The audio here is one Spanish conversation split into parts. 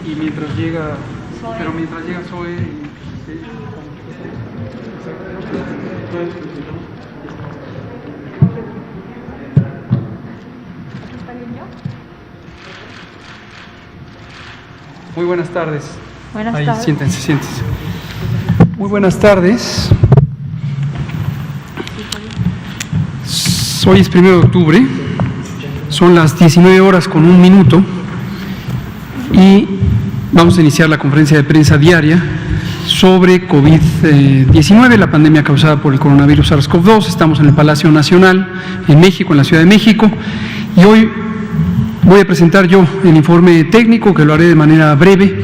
Y mientras llega Zoe Muy buenas tardes. Buenas Ahí, tardes. siéntense. Muy buenas tardes. Hoy es 1 de octubre, son las 19 horas con 1 minuto y vamos a iniciar la conferencia de prensa diaria sobre COVID-19, la pandemia causada por el coronavirus SARS-CoV-2. Estamos en el Palacio Nacional, en México, en la Ciudad de México, y hoy voy a presentar yo el informe técnico, que lo haré de manera breve,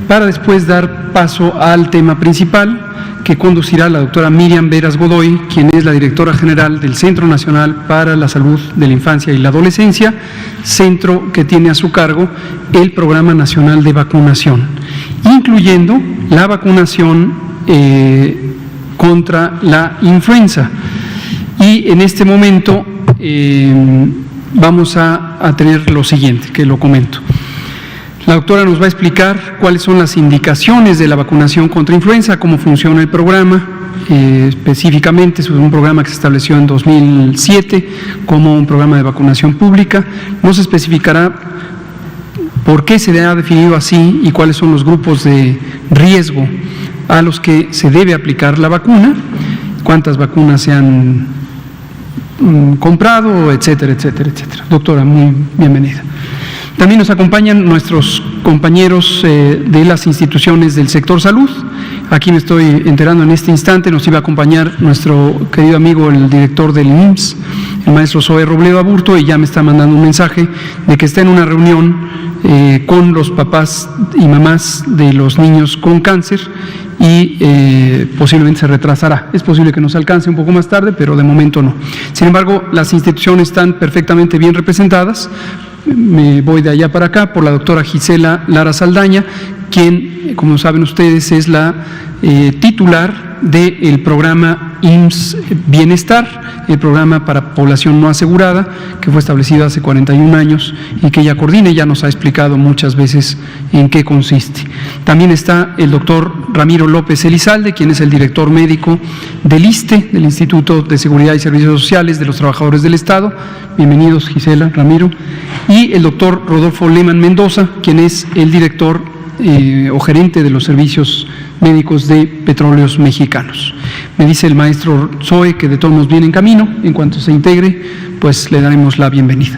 para después dar paso al tema principal, que conducirá la doctora Miriam Veras Godoy, quien es la directora general del Centro Nacional para la Salud de la Infancia y la Adolescencia, centro que tiene a su cargo el Programa Nacional de Vacunación, incluyendo la vacunación contra la influenza. Y en este momento vamos a tener lo siguiente, que lo comento. La doctora nos va a explicar cuáles son las indicaciones de la vacunación contra influenza, cómo funciona el programa, específicamente es un programa que se estableció en 2007 como un programa de vacunación pública. Nos especificará por qué se ha definido así y cuáles son los grupos de riesgo a los que se debe aplicar la vacuna, cuántas vacunas se han comprado, etcétera, etcétera, etcétera. Doctora, muy bienvenida. También nos acompañan nuestros compañeros de las instituciones del sector salud. Aquí me estoy enterando en este instante, nos iba a acompañar nuestro querido amigo, el director del IMSS, el maestro Zoe Robledo Aburto, y ya me está mandando un mensaje de que está en una reunión con los papás y mamás de los niños con cáncer y posiblemente se retrasará. Es posible que nos alcance un poco más tarde, pero de momento no. Sin embargo, las instituciones están perfectamente bien representadas. Me voy de allá para acá por la doctora Gisela Lara Saldaña, quien, como saben ustedes, es la titular del programa IMSS Bienestar, el programa para población no asegurada, que fue establecido hace 41 años y que ella coordina y ya nos ha explicado muchas veces en qué consiste. También está el doctor Ramiro López Elizalde, quien es el director médico del ISSSTE, del Instituto de Seguridad y Servicios Sociales de los Trabajadores del Estado. Bienvenidos, Gisela, Ramiro. Y el doctor Rodolfo Lehmann Mendoza, quien es el director o gerente de los servicios médicos de Petróleos Mexicanos. Me dice el maestro Zoe que de todos nos viene en camino. En cuanto se integre, pues le daremos la bienvenida.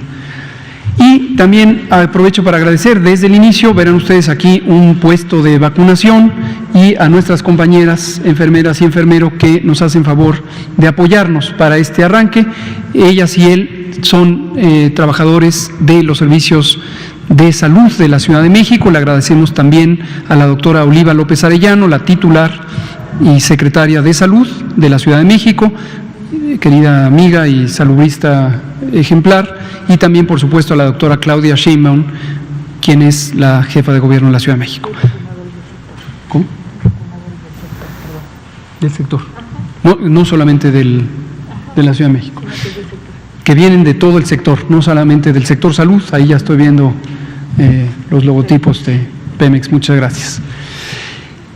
Y también aprovecho para agradecer desde el inicio, verán ustedes aquí un puesto de vacunación, y a nuestras compañeras enfermeras y enfermeros que nos hacen favor de apoyarnos para este arranque. Ellas y él son trabajadores de los servicios de salud de la Ciudad de México. Le agradecemos también a la doctora Oliva López Arellano, la titular y secretaria de Salud de la Ciudad de México, querida amiga y salubrista ejemplar, y también, por supuesto, a la doctora Claudia Sheinbaum, quien es la jefa de gobierno de la Ciudad de México. ¿Cómo? Del sector. No solamente de la Ciudad de México, que vienen de todo el sector, no solamente del sector salud. Ahí ya estoy viendo los logotipos de Pemex. Muchas gracias.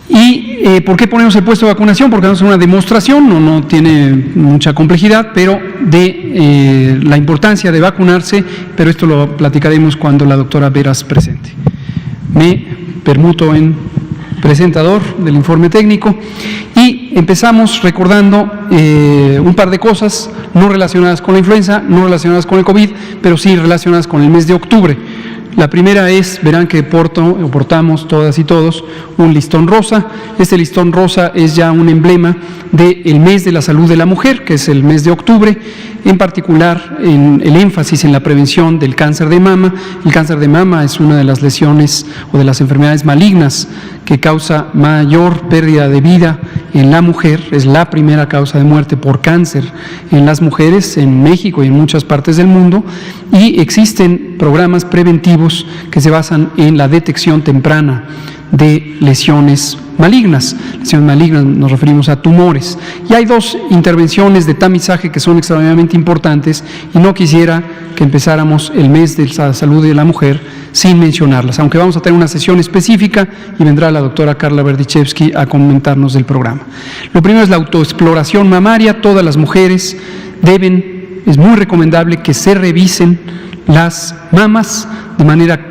¿Y por qué ponemos el puesto de vacunación? Porque es una demostración, no tiene mucha complejidad, pero de la importancia de vacunarse, pero esto lo platicaremos cuando la doctora Veras presente. Me permuto en presentador del informe técnico y empezamos recordando un par de cosas no relacionadas con la influenza, no relacionadas con el COVID, pero sí relacionadas con el mes de octubre. La primera es, verán que portamos todas y todos un listón rosa. Este listón rosa es ya un emblema del mes de la salud de la mujer, que es el mes de octubre, en particular en el énfasis en la prevención del cáncer de mama. El cáncer de mama es una de las lesiones o de las enfermedades malignas que causa mayor pérdida de vida en la mujer, es la primera causa de muerte por cáncer en las mujeres en México y en muchas partes del mundo, y existen programas preventivos que se basan en la detección temprana de lesiones malignas. Lesiones malignas nos referimos a tumores. Y hay dos intervenciones de tamizaje que son extraordinariamente importantes y no quisiera que empezáramos el mes de la salud de la mujer sin mencionarlas, aunque vamos a tener una sesión específica y vendrá la doctora Carla Berdichevsky a comentarnos del programa. Lo primero es la autoexploración mamaria. Todas las mujeres es muy recomendable que se revisen las mamas de manera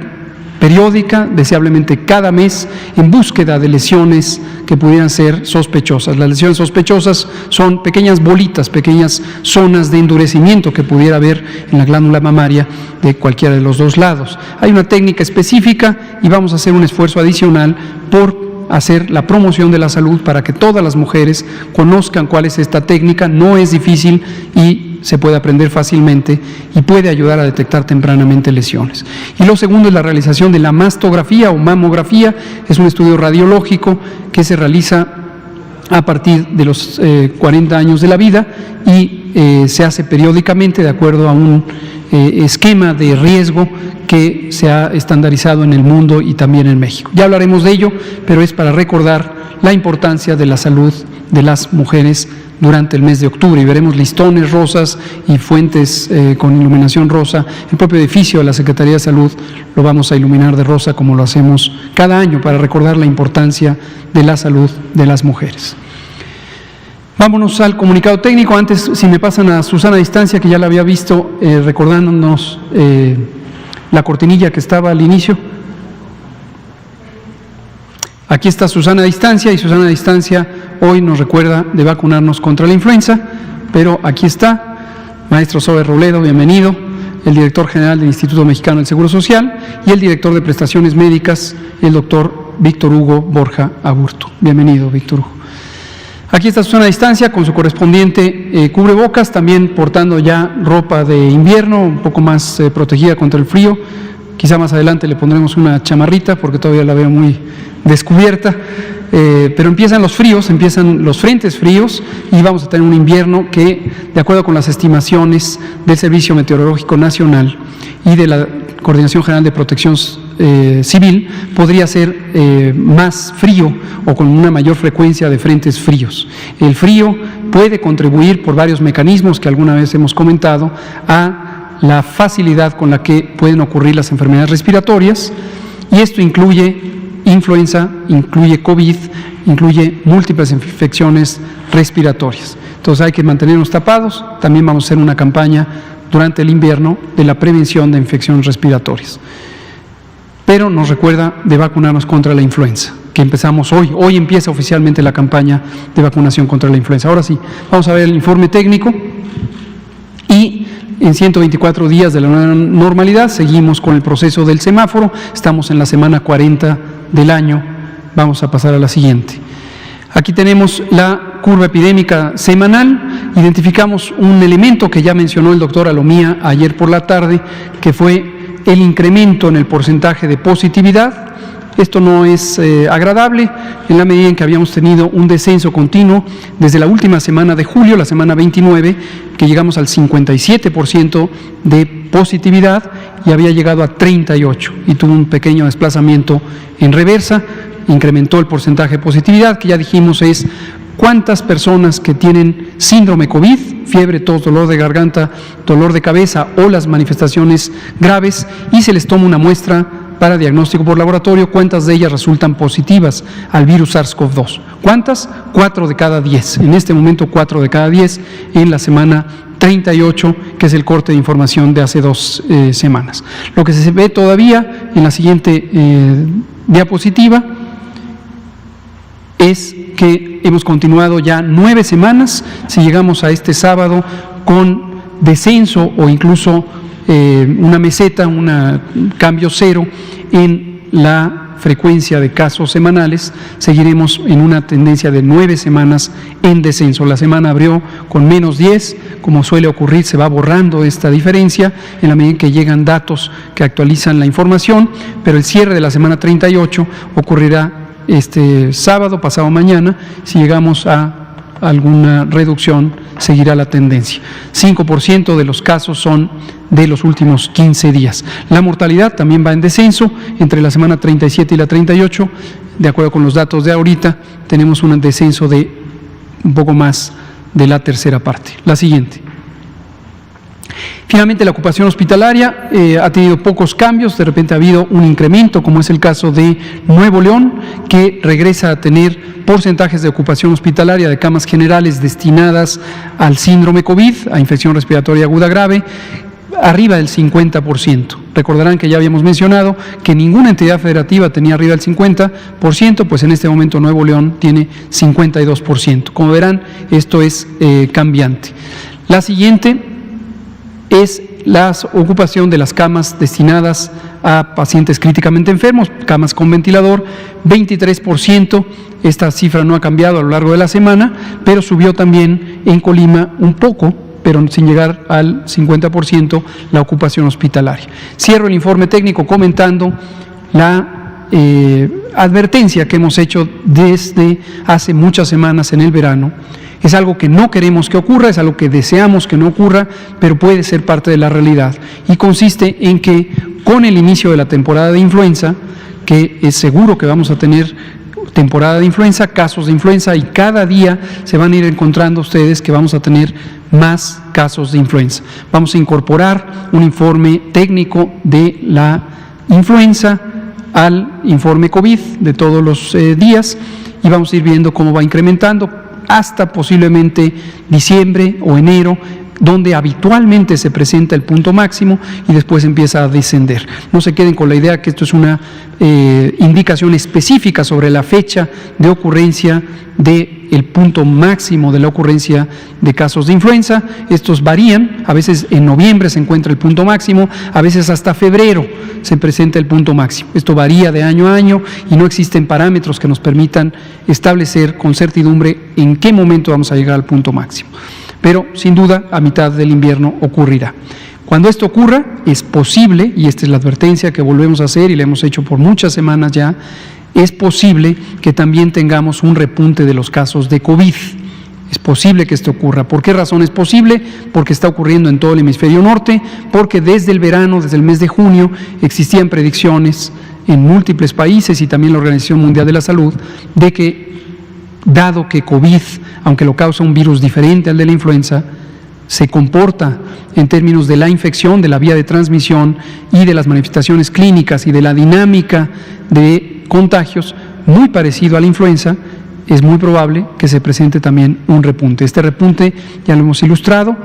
periódica, deseablemente cada mes, en búsqueda de lesiones que pudieran ser sospechosas. Las lesiones sospechosas son pequeñas bolitas, pequeñas zonas de endurecimiento que pudiera haber en la glándula mamaria de cualquiera de los dos lados. Hay una técnica específica y vamos a hacer un esfuerzo adicional por hacer la promoción de la salud para que todas las mujeres conozcan cuál es esta técnica. No es difícil y se puede aprender fácilmente y puede ayudar a detectar tempranamente lesiones. Y lo segundo es la realización de la mastografía o mamografía. Es un estudio radiológico que se realiza a partir de los 40 años de la vida y se hace periódicamente de acuerdo a un esquema de riesgo que se ha estandarizado en el mundo y también en México. Ya hablaremos de ello, pero es para recordar la importancia de la salud de las mujeres durante el mes de octubre, y veremos listones rosas y fuentes con iluminación rosa. El propio edificio de la Secretaría de Salud lo vamos a iluminar de rosa, como lo hacemos cada año, para recordar la importancia de la salud de las mujeres. Vámonos al comunicado técnico. Antes, si me pasan a Susana a distancia, que ya la había visto recordándonos la cortinilla que estaba al inicio. Aquí está Susana a distancia, y Susana a distancia hoy nos recuerda de vacunarnos contra la influenza, pero aquí está, maestro Zoe Robledo, bienvenido, el director general del Instituto Mexicano del Seguro Social y el director de prestaciones médicas, el doctor Víctor Hugo Borja Aburto. Bienvenido, Víctor Hugo. Aquí está Susana a distancia con su correspondiente cubrebocas, también portando ya ropa de invierno, un poco más protegida contra el frío. Quizá más adelante le pondremos una chamarrita porque todavía la veo muy descubierta, pero empiezan los fríos, empiezan los frentes fríos y vamos a tener un invierno que, de acuerdo con las estimaciones del Servicio Meteorológico Nacional y de la Coordinación General de Protección Civil, podría ser más frío o con una mayor frecuencia de frentes fríos. El frío puede contribuir por varios mecanismos que alguna vez hemos comentado a la facilidad con la que pueden ocurrir las enfermedades respiratorias, y esto incluye influenza, incluye COVID, incluye múltiples infecciones respiratorias. Entonces hay que mantenernos tapados. También vamos a hacer una campaña durante el invierno de la prevención de infecciones respiratorias. Pero nos recuerda de vacunarnos contra la influenza, que empezamos hoy. Hoy empieza oficialmente la campaña de vacunación contra la influenza. Ahora sí, vamos a ver el informe técnico. Y en 124 días de la nueva normalidad seguimos con el proceso del semáforo. Estamos en la semana 40 del año. Vamos a pasar a la siguiente. Aquí tenemos la curva epidémica semanal. Identificamos un elemento que ya mencionó el doctor Alomía ayer por la tarde, que fue el incremento en el porcentaje de positividad. Esto no es agradable en la medida en que habíamos tenido un descenso continuo desde la última semana de julio, la semana 29, que llegamos al 57% de positividad y había llegado a 38% y tuvo un pequeño desplazamiento en reversa, incrementó el porcentaje de positividad, que ya dijimos es cuántas personas que tienen síndrome COVID, fiebre, tos, dolor de garganta, dolor de cabeza o las manifestaciones graves, y se les toma una muestra para diagnóstico por laboratorio, cuántas de ellas resultan positivas al virus SARS-CoV-2. ¿Cuántas? 4 de cada 10. En este momento 4 de cada 10 en la semana 38, que es el corte de información de hace 2 semanas. Lo que se ve todavía en la siguiente diapositiva es que hemos continuado ya 9 semanas, si llegamos a este sábado con descenso o incluso una meseta, un cambio cero en la frecuencia de casos semanales, seguiremos en una tendencia de 9 semanas en descenso. La semana abrió con menos 10, como suele ocurrir, se va borrando esta diferencia en la medida en que llegan datos que actualizan la información, pero el cierre de la semana 38 ocurrirá este sábado, pasado mañana. Si llegamos a alguna reducción, seguirá la tendencia. 5% de los casos son de los últimos 15 días. La mortalidad también va en descenso entre la semana 37 y la 38. De acuerdo con los datos de ahorita, tenemos un descenso de un poco más de la tercera parte. La siguiente. Finalmente, la ocupación hospitalaria ha tenido pocos cambios, de repente ha habido un incremento, como es el caso de Nuevo León, que regresa a tener porcentajes de ocupación hospitalaria de camas generales destinadas al síndrome COVID, a infección respiratoria aguda grave, arriba del 50%. Recordarán que ya habíamos mencionado que ninguna entidad federativa tenía arriba del 50%, pues en este momento Nuevo León tiene 52%. Como verán, esto es cambiante. La siguiente es la ocupación de las camas destinadas a pacientes críticamente enfermos, camas con ventilador, 23%. Esta cifra no ha cambiado a lo largo de la semana, pero subió también en Colima un poco, pero sin llegar al 50% la ocupación hospitalaria. Cierro el informe técnico comentando la advertencia que hemos hecho desde hace muchas semanas en el verano. Es algo que no queremos que ocurra, es algo que deseamos que no ocurra, pero puede ser parte de la realidad. Y consiste en que con el inicio de la temporada de influenza, que es seguro que vamos a tener temporada de influenza, casos de influenza, y cada día se van a ir encontrando ustedes que vamos a tener más casos de influenza. Vamos a incorporar un informe técnico de la influenza al informe COVID de todos los días y vamos a ir viendo cómo va incrementando hasta posiblemente diciembre o enero, donde habitualmente se presenta el punto máximo y después empieza a descender. No se queden con la idea que esto es una indicación específica sobre la fecha de ocurrencia del punto máximo de la ocurrencia de casos de influenza. Estos varían, a veces en noviembre se encuentra el punto máximo, a veces hasta febrero se presenta el punto máximo. Esto varía de año a año y no existen parámetros que nos permitan establecer con certidumbre en qué momento vamos a llegar al punto máximo. Pero sin duda a mitad del invierno ocurrirá. Cuando esto ocurra, es posible, y esta es la advertencia que volvemos a hacer y la hemos hecho por muchas semanas ya, es posible que también tengamos un repunte de los casos de COVID. Es posible que esto ocurra. ¿Por qué razón es posible? Porque está ocurriendo en todo el hemisferio norte, porque desde el verano, desde el mes de junio, existían predicciones en múltiples países y también la Organización Mundial de la Salud de que, dado que COVID, aunque lo causa un virus diferente al de la influenza, se comporta en términos de la infección, de la vía de transmisión y de las manifestaciones clínicas y de la dinámica de contagios muy parecido a la influenza, es muy probable que se presente también un repunte. Este repunte, ya lo hemos ilustrado,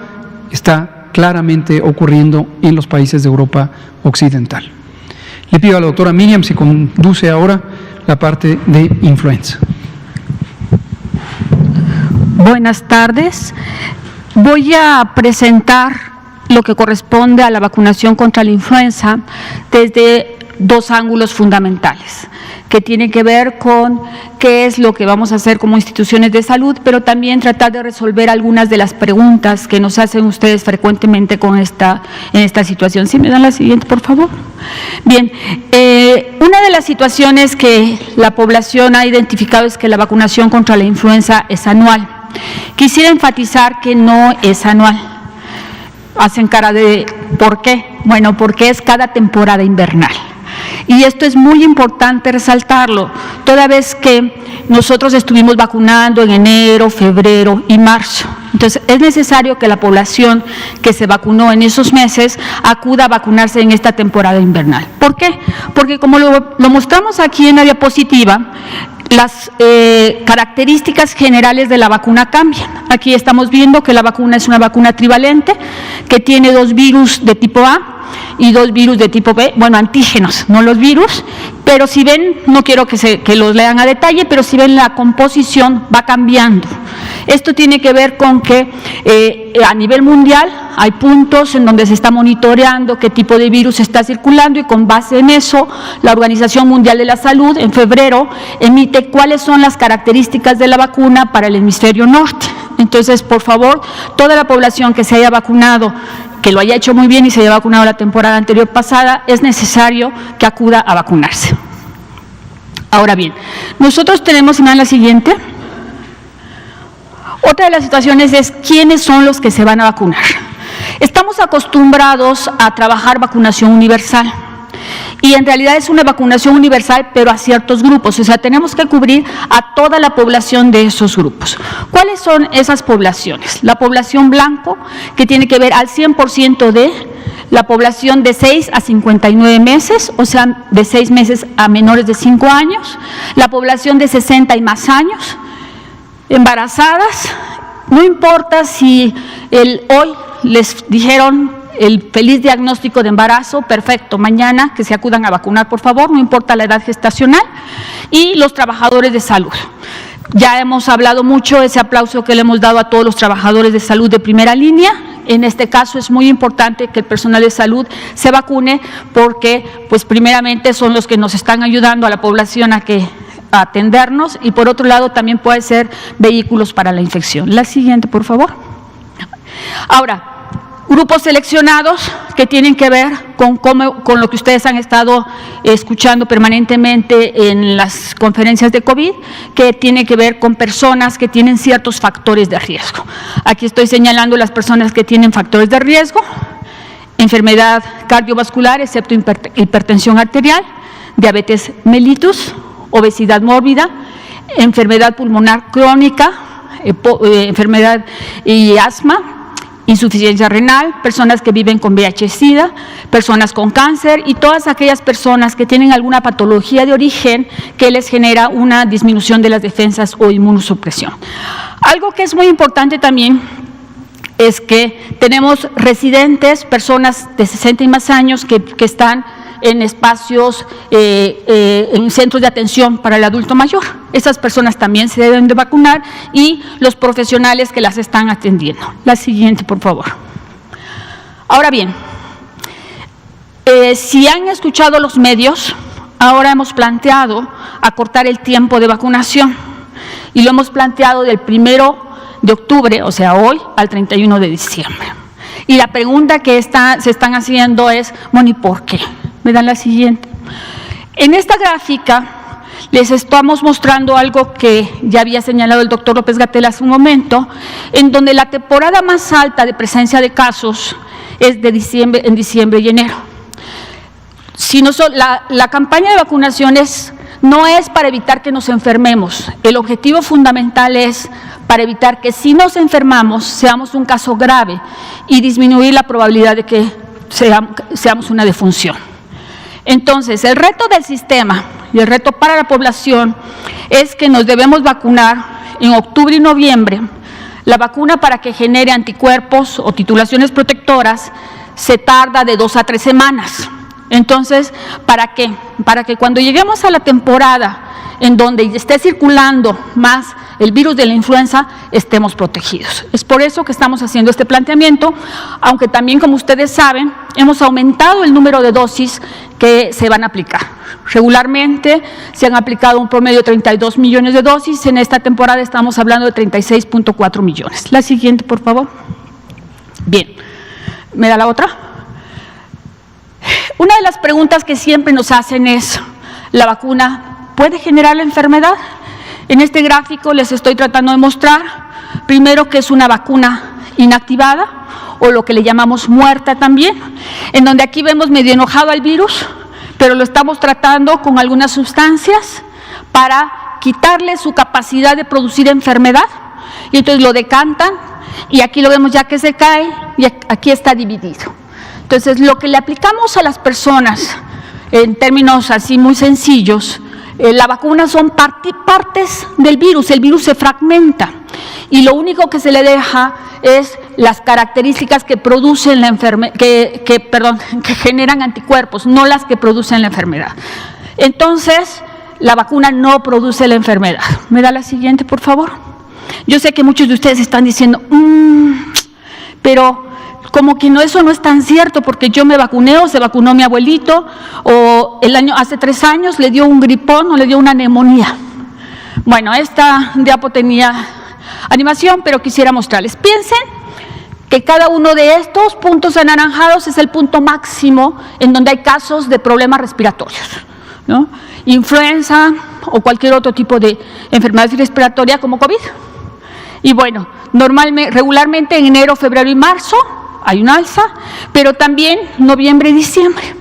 está claramente ocurriendo en los países de Europa Occidental. Le pido a la doctora Miriam si conduce ahora la parte de influenza. Buenas tardes. Voy a presentar lo que corresponde a la vacunación contra la influenza desde dos ángulos fundamentales, que tienen que ver con qué es lo que vamos a hacer como instituciones de salud, pero también tratar de resolver algunas de las preguntas que nos hacen ustedes frecuentemente en esta situación. ¿Sí me dan la siguiente, por favor? Bien, una de las situaciones que la población ha identificado es que la vacunación contra la influenza es anual. Quisiera enfatizar que no es anual. Hacen cara de ¿por qué? Bueno, porque es cada temporada invernal. Y esto es muy importante resaltarlo, toda vez que nosotros estuvimos vacunando en enero, febrero y marzo. Entonces, es necesario que la población que se vacunó en esos meses acuda a vacunarse en esta temporada invernal. ¿Por qué? Porque como lo mostramos aquí en la diapositiva, las características generales de la vacuna cambian. Aquí estamos viendo que la vacuna es una vacuna trivalente, que tiene 2 virus de tipo A y 2 virus de tipo B, bueno, antígenos, no los virus, Pero si ven, no quiero que los lean a detalle, pero si ven la composición va cambiando. Esto tiene que ver con que a nivel mundial hay puntos en donde se está monitoreando qué tipo de virus está circulando y con base en eso la Organización Mundial de la Salud en febrero emite cuáles son las características de la vacuna para el hemisferio norte. Entonces, por favor, toda la población que se haya vacunado, que lo haya hecho muy bien y se haya vacunado la temporada anterior pasada, es necesario que acuda a vacunarse. Ahora bien, nosotros tenemos, si me dan la siguiente, otra de las situaciones es quiénes son los que se van a vacunar. Estamos acostumbrados a trabajar vacunación universal y en realidad es una vacunación universal pero a ciertos grupos, o sea, tenemos que cubrir a toda la población de esos grupos. ¿Cuáles son esas poblaciones? La población blanco, que tiene que ver al 100% de la población de 6 a 59 meses, o sea, de 6 meses a menores de 5 años, la población de 60 y más años, embarazadas, no importa si hoy les dijeron el feliz diagnóstico de embarazo, perfecto, mañana que se acudan a vacunar, por favor, no importa la edad gestacional, y los trabajadores de salud. Ya hemos hablado mucho, ese aplauso que le hemos dado a todos los trabajadores de salud de primera línea. En este caso es muy importante que el personal de salud se vacune porque, pues, primeramente son los que nos están ayudando a la población a atendernos y por otro lado también puede ser vehículos para la infección. La siguiente, por favor. Ahora, grupos seleccionados que tienen que ver con lo que ustedes han estado escuchando permanentemente en las conferencias de COVID, que tiene que ver con personas que tienen ciertos factores de riesgo. Aquí estoy señalando las personas que tienen factores de riesgo: enfermedad cardiovascular, excepto hipertensión arterial, diabetes mellitus, obesidad mórbida, enfermedad pulmonar crónica, enfermedad y asma, insuficiencia renal, personas que viven con VIH-Sida, personas con cáncer y todas aquellas personas que tienen alguna patología de origen que les genera una disminución de las defensas o inmunosupresión. Algo que es muy importante también es que tenemos residentes, personas de 60 y más años que están en espacios, en centros de atención para el adulto mayor. Esas personas también se deben de vacunar y los profesionales que las están atendiendo. La siguiente, por favor. Ahora bien, si han escuchado los medios, ahora hemos planteado acortar el tiempo de vacunación y lo hemos planteado del 1 de octubre, o sea, hoy, al 31 de diciembre. Y la pregunta que se están haciendo es, bueno, ¿y por qué? Me dan la siguiente. En esta gráfica les estamos mostrando algo que ya había señalado el doctor López-Gatell hace un momento, en donde la temporada más alta de presencia de casos es en diciembre y enero. La campaña de vacunaciones no es para evitar que nos enfermemos. El objetivo fundamental es para evitar que si nos enfermamos seamos un caso grave y disminuir la probabilidad de que seamos una defunción. Entonces, el reto del sistema y el reto para la población es que nos debemos vacunar en octubre y noviembre. La vacuna, para que genere anticuerpos o titulaciones protectoras, se tarda de 2 a 3 semanas. Entonces, ¿para qué? Para que cuando lleguemos a la temporada en donde esté circulando más el virus de la influenza, estemos protegidos. Es por eso que estamos haciendo este planteamiento, aunque también, como ustedes saben, hemos aumentado el número de dosis que se van a aplicar. Regularmente se han aplicado un promedio de 32 millones de dosis, en esta temporada estamos hablando de 36.4 millones. La siguiente, por favor. Bien, ¿me da la otra? Una de las preguntas que siempre nos hacen es, ¿la vacuna puede generar la enfermedad? En este gráfico les estoy tratando de mostrar, primero, que es una vacuna inactivada, o lo que le llamamos muerta también, en donde aquí vemos medio enojado al virus, pero lo estamos tratando con algunas sustancias para quitarle su capacidad de producir enfermedad, y entonces lo decantan, y aquí lo vemos ya que se cae, y aquí está dividido. Entonces, lo que le aplicamos a las personas, en términos así muy sencillos, la vacuna son partes del virus, el virus se fragmenta y lo único que se le deja es las características que producen que generan anticuerpos, no las que producen la enfermedad. Entonces, la vacuna no produce la enfermedad. ¿Me da la siguiente, por favor? Yo sé que muchos de ustedes están diciendo, pero como que no, eso no es tan cierto, porque yo me vacuné o se vacunó mi abuelito, o hace 3 años le dio un gripón o le dio una neumonía. Bueno, esta diapo tenía animación, pero quisiera mostrarles. Piensen que cada uno de estos puntos anaranjados es el punto máximo en donde hay casos de problemas respiratorios, ¿no? Influenza o cualquier otro tipo de enfermedad respiratoria como COVID. Y bueno, regularmente en enero, febrero y marzo hay un alza, pero también noviembre y diciembre.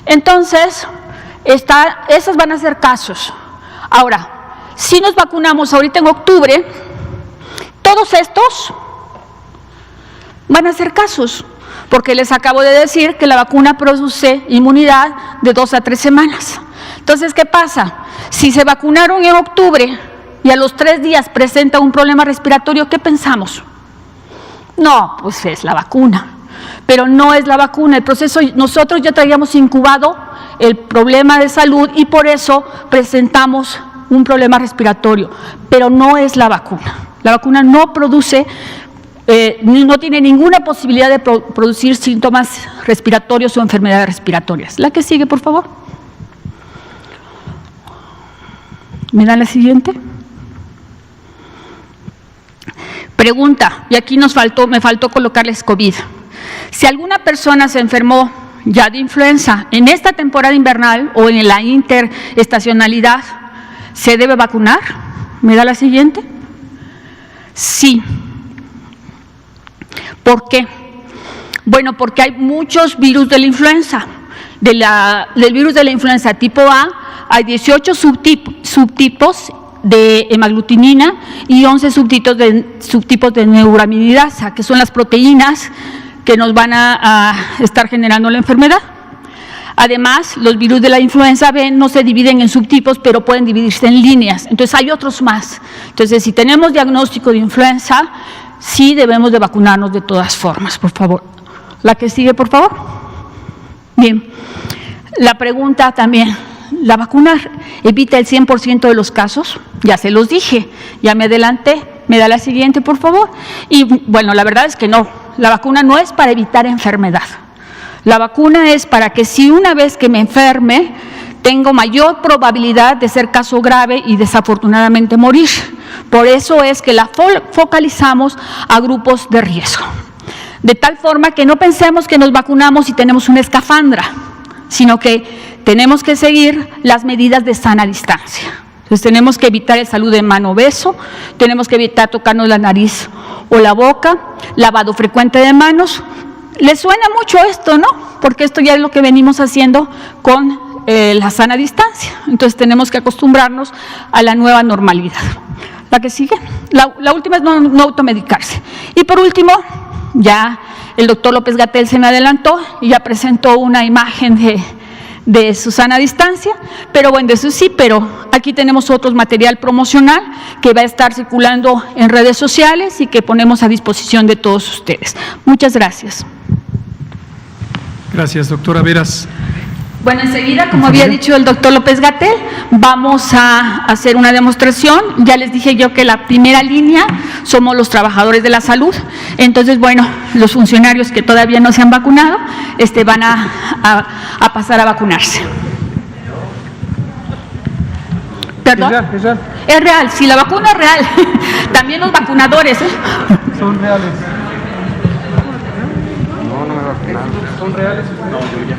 Entonces, esos van a ser casos. Ahora, si nos vacunamos ahorita en octubre, todos estos van a ser casos, porque les acabo de decir que la vacuna produce inmunidad de 2 a 3 semanas. Entonces, ¿qué pasa? Si se vacunaron en octubre y a los 3 días presenta un problema respiratorio, ¿qué pensamos? No, pues es la vacuna, pero no es la vacuna. El proceso, nosotros ya traíamos incubado el problema de salud y por eso presentamos un problema respiratorio, pero no es la vacuna. La vacuna no produce, no tiene ninguna posibilidad de producir síntomas respiratorios o enfermedades respiratorias. La que sigue, por favor. ¿Me dan la siguiente? Pregunta, y aquí me faltó colocarles COVID. Si alguna persona se enfermó ya de influenza en esta temporada invernal o en la interestacionalidad, ¿se debe vacunar? ¿Me da la siguiente? Sí. ¿Por qué? Bueno, porque hay muchos virus de la influenza. Del virus de la influenza tipo A hay 18 subtipos de hemaglutinina y 11 subtipos de neuraminidasa, que son las proteínas que nos van a estar generando la enfermedad. Además, los virus de la influenza B no se dividen en subtipos, pero pueden dividirse en líneas. Entonces, hay otros más. Entonces, si tenemos diagnóstico de influenza, sí debemos de vacunarnos de todas formas, por favor. La que sigue, por favor. Bien. La pregunta también, ¿la vacuna evita el 100% de los casos? Ya se los dije, ya me adelanté. ¿Me da la siguiente, por favor? Y bueno, la verdad es que no. La vacuna no es para evitar enfermedad. La vacuna es para que si una vez que me enferme, tengo mayor probabilidad de ser caso grave y desafortunadamente morir. Por eso es que la focalizamos a grupos de riesgo. De tal forma que no pensemos que nos vacunamos y tenemos una escafandra, sino que tenemos que seguir las medidas de sana distancia. Entonces tenemos que evitar el saludo de mano beso, tenemos que evitar tocarnos la nariz o la boca, lavado frecuente de manos. ¿Les suena mucho esto, no? Porque esto ya es lo que venimos haciendo con la sana distancia. Entonces tenemos que acostumbrarnos a la nueva normalidad. La que sigue, la última es no automedicarse. Y por último, ya el doctor López-Gatell se me adelantó y ya presentó una imagen de su sana distancia, pero bueno, de eso sí, pero aquí tenemos otro material promocional que va a estar circulando en redes sociales y que ponemos a disposición de todos ustedes. Muchas gracias. Gracias, doctora Veras. Bueno, enseguida, como había dicho el doctor López-Gatell, vamos a hacer una demostración. Ya les dije yo que la primera línea somos los trabajadores de la salud. Entonces, bueno, los funcionarios que todavía no se han vacunado van a pasar a vacunarse. ¿Perdón? Es real. Es real, si la vacuna es real. También los vacunadores. Son reales. No me vacunaron. ¿Son reales? No, yo ya.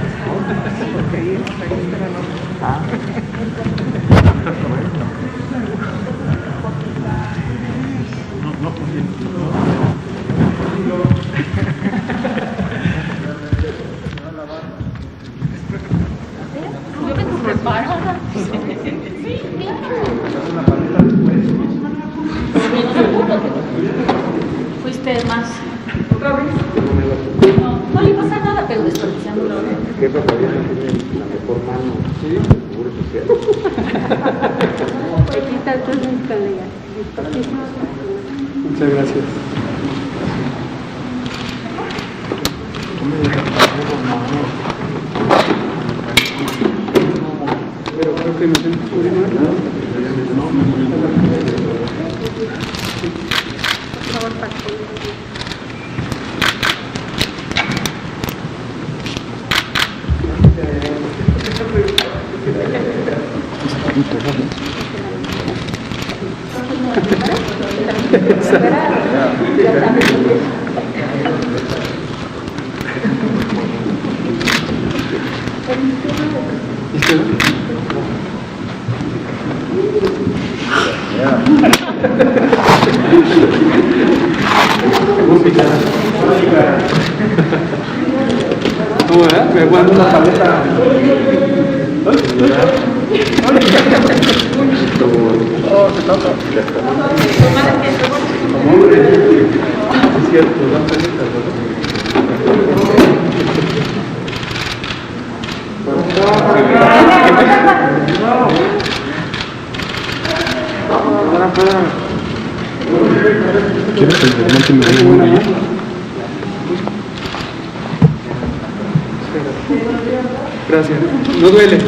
Yo vengo preparada. Fuiste más. ¿Otra vez? No le pasa nada, pero desperdiciando la hora. ¿Qué pasaría si tiene la mejor mano? Sí. Seguro social. Aquí están todos mis colegas. Muchas gracias. ¿Cómo era? Me aguanto la paleta. Oh, se toca. Es cierto, dan penitas, ¿Quieres que el me vaya muy bien? Gracias. No duele.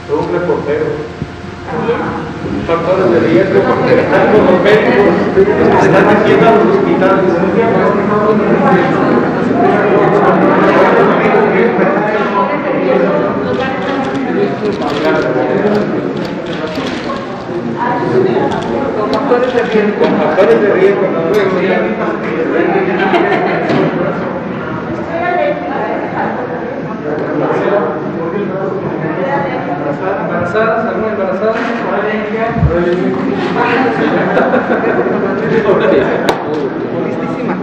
Un reportero. Factores de riesgo, porque están con los médicos, están metiendo a los hospitales. Con factores de riesgo. Con factores de riesgo, no embarazadas, alguna embarazada. Listísima.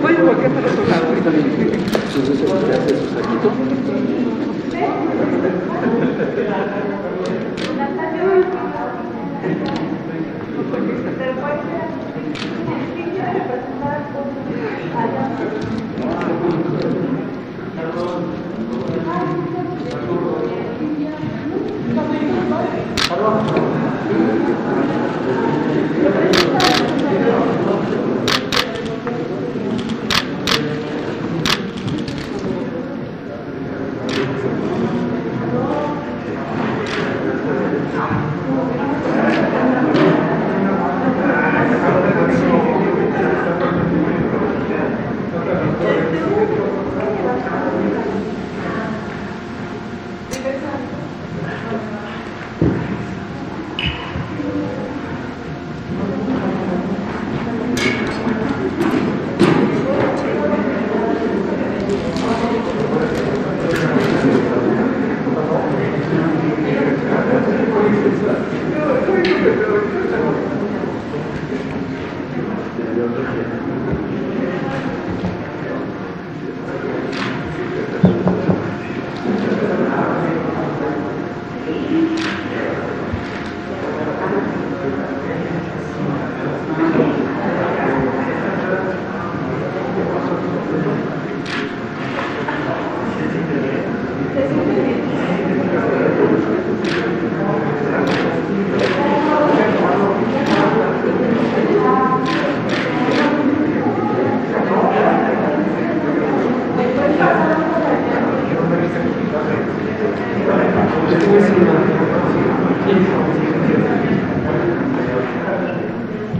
Voy a volver para otro lado. Entonces, ¿eso se hace su saquito?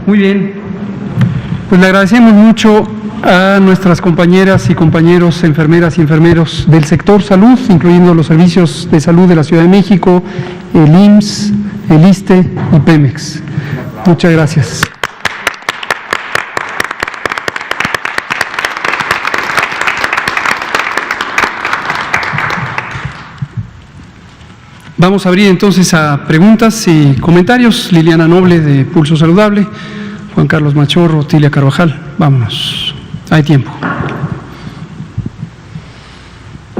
Muy bien, pues le agradecemos mucho a nuestras compañeras y compañeros, enfermeras y enfermeros del sector salud, incluyendo los servicios de salud de la Ciudad de México, el IMSS, el ISSSTE y Pemex. Muchas gracias. Vamos a abrir entonces a preguntas y comentarios. Liliana Noble de Pulso Saludable, Juan Carlos Machorro, Tilia Carvajal. Vámonos, hay tiempo.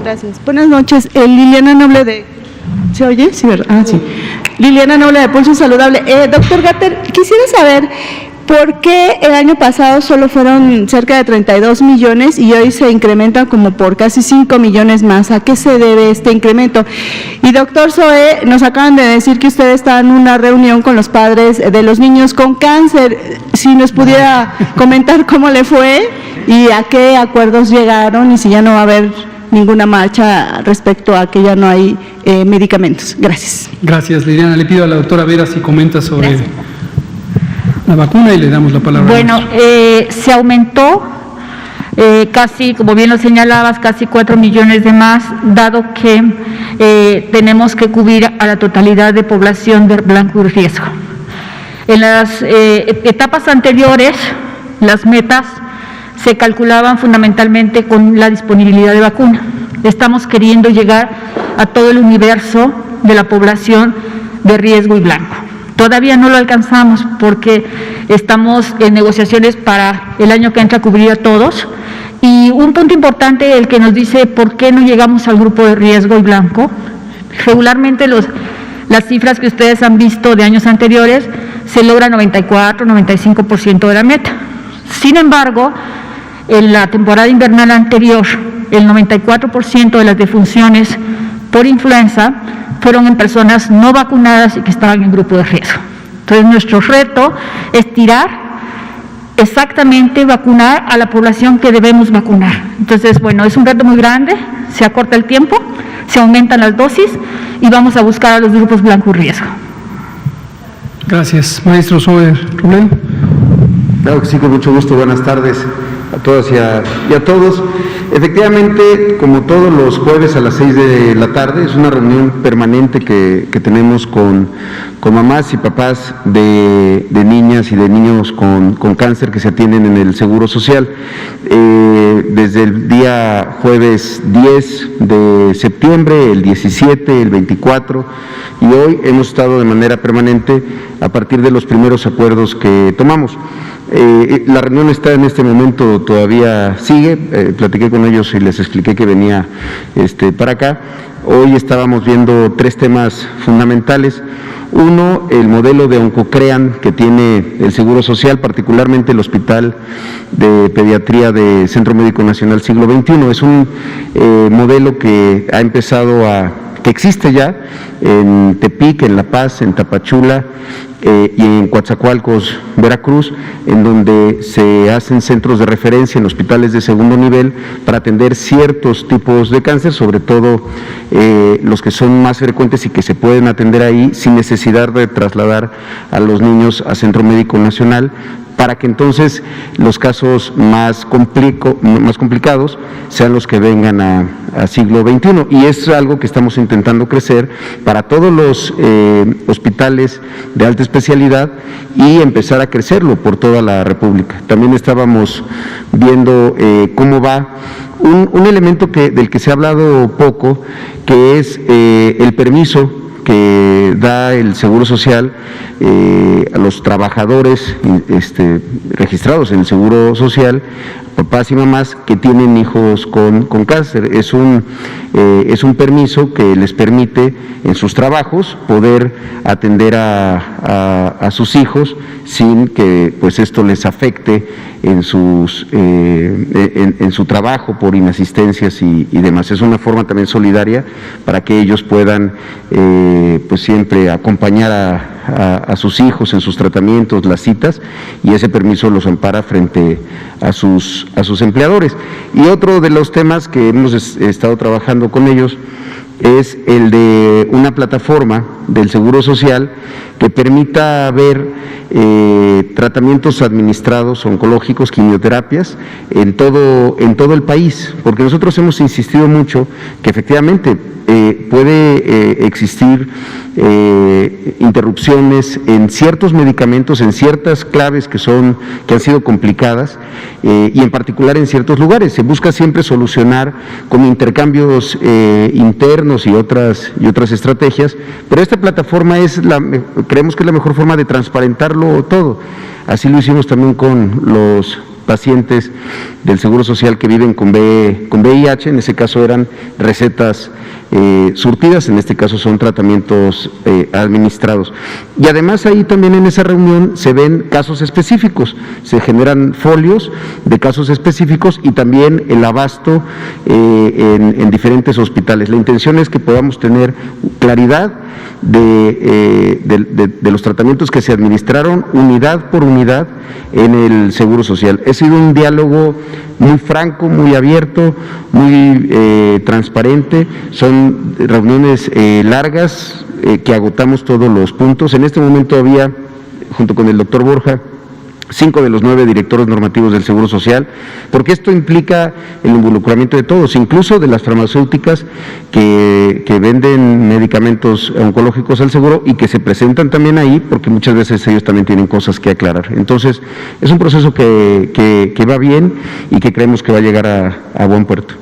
Gracias. Buenas noches. Liliana Noble de... ¿Se oye? Sí, ¿verdad? Ah, sí. Liliana Noble de Pulso Saludable. Doctor Gatter, quisiera saber por qué el año pasado solo fueron cerca de 32 millones y hoy se incrementan como por casi 5 millones más. ¿A qué se debe este incremento? Y doctor Zoe, nos acaban de decir que usted está en una reunión con los padres de los niños con cáncer. Si nos pudiera comentar cómo le fue y a qué acuerdos llegaron y si ya no va a haber ninguna marcha respecto a que ya no hay medicamentos. Gracias. Gracias, Liliana. Le pido a la doctora Vera si comenta sobre la vacuna y le damos la palabra. Bueno, se aumentó casi, como bien lo señalabas, casi 4 millones de más, dado que tenemos que cubrir a la totalidad de población de blanco y riesgo. En las etapas anteriores, las metas se calculaban fundamentalmente con la disponibilidad de vacuna. Estamos queriendo llegar a todo el universo de la población de riesgo y blanco. Todavía no lo alcanzamos porque estamos en negociaciones para el año que entra a cubrir a todos. Y un punto importante, el que nos dice por qué no llegamos al grupo de riesgo y blanco. Regularmente las cifras que ustedes han visto de años anteriores se logra 94, 95% de la meta. Sin embargo, en la temporada invernal anterior, el 94% de las defunciones por influenza fueron en personas no vacunadas y que estaban en grupo de riesgo. Entonces, nuestro reto es tirar exactamente, vacunar a la población que debemos vacunar. Entonces, bueno, es un reto muy grande, se acorta el tiempo, se aumentan las dosis y vamos a buscar a los grupos blanco y riesgo. Gracias. Maestro Zoe Robledo. Claro que sí, con mucho gusto. Buenas tardes a todas y a todos. Efectivamente, como todos los jueves a las 6 de la tarde, es una reunión permanente que tenemos con mamás y papás de niñas y de niños con cáncer que se atienden en el Seguro Social. Desde el día jueves 10 de septiembre, el 17, el 24 y hoy hemos estado de manera permanente a partir de los primeros acuerdos que tomamos. La reunión está en este momento, todavía sigue, platiqué con ellos y les expliqué que venía para acá. Hoy estábamos viendo 3 temas fundamentales. Uno, el modelo de Oncocrean que tiene el Seguro Social, particularmente el Hospital de Pediatría de Centro Médico Nacional Siglo XXI. Es un modelo que ha empezado que existe ya en Tepic, en La Paz, en Tapachula y en Coatzacoalcos, Veracruz, en donde se hacen centros de referencia en hospitales de segundo nivel para atender ciertos tipos de cáncer, sobre todo los que son más frecuentes y que se pueden atender ahí sin necesidad de trasladar a los niños a Centro Médico Nacional, para que entonces los casos más complicados sean los que vengan a siglo XXI. Y es algo que estamos intentando crecer para todos los hospitales de alta especialidad y empezar a crecerlo por toda la República. También estábamos viendo cómo va un elemento del que se ha hablado poco, que es el permiso que da el Seguro Social a los trabajadores registrados en el Seguro Social, papás y mamás que tienen hijos con cáncer. Es un permiso que les permite en sus trabajos poder atender a sus hijos sin que pues esto les afecte en su trabajo por inasistencias y demás. Es una forma también solidaria para que ellos puedan pues siempre acompañar a sus hijos en sus tratamientos, las citas, y ese permiso los ampara frente a sus empleadores. Y otro de los temas que hemos estado trabajando con ellos es el de una plataforma del Seguro Social que permita ver tratamientos administrados oncológicos, quimioterapias, en todo el país, porque nosotros hemos insistido mucho que efectivamente puede existir interrupciones en ciertos medicamentos, en ciertas claves que han sido complicadas y en particular en ciertos lugares. Se busca siempre solucionar con intercambios internos y otras estrategias, pero esta plataforma creemos que es la mejor forma de transparentarlo todo. Así lo hicimos también con los pacientes del Seguro Social que viven con VIH, en ese caso eran recetas surtidas, en este caso son tratamientos administrados. Y además ahí también en esa reunión se ven casos específicos, se generan folios de casos específicos y también el abasto en diferentes hospitales. La intención es que podamos tener claridad de los tratamientos que se administraron unidad por unidad en el Seguro Social. Ha sido un diálogo muy franco, muy abierto, muy transparente. Son reuniones largas que agotamos todos los puntos. En este momento había, junto con el doctor Borja, 5 de los 9 directores normativos del Seguro Social, porque esto implica el involucramiento de todos, incluso de las farmacéuticas que venden medicamentos oncológicos al seguro y que se presentan también ahí, porque muchas veces ellos también tienen cosas que aclarar. Entonces, es un proceso que va bien y que creemos que va a llegar a buen puerto.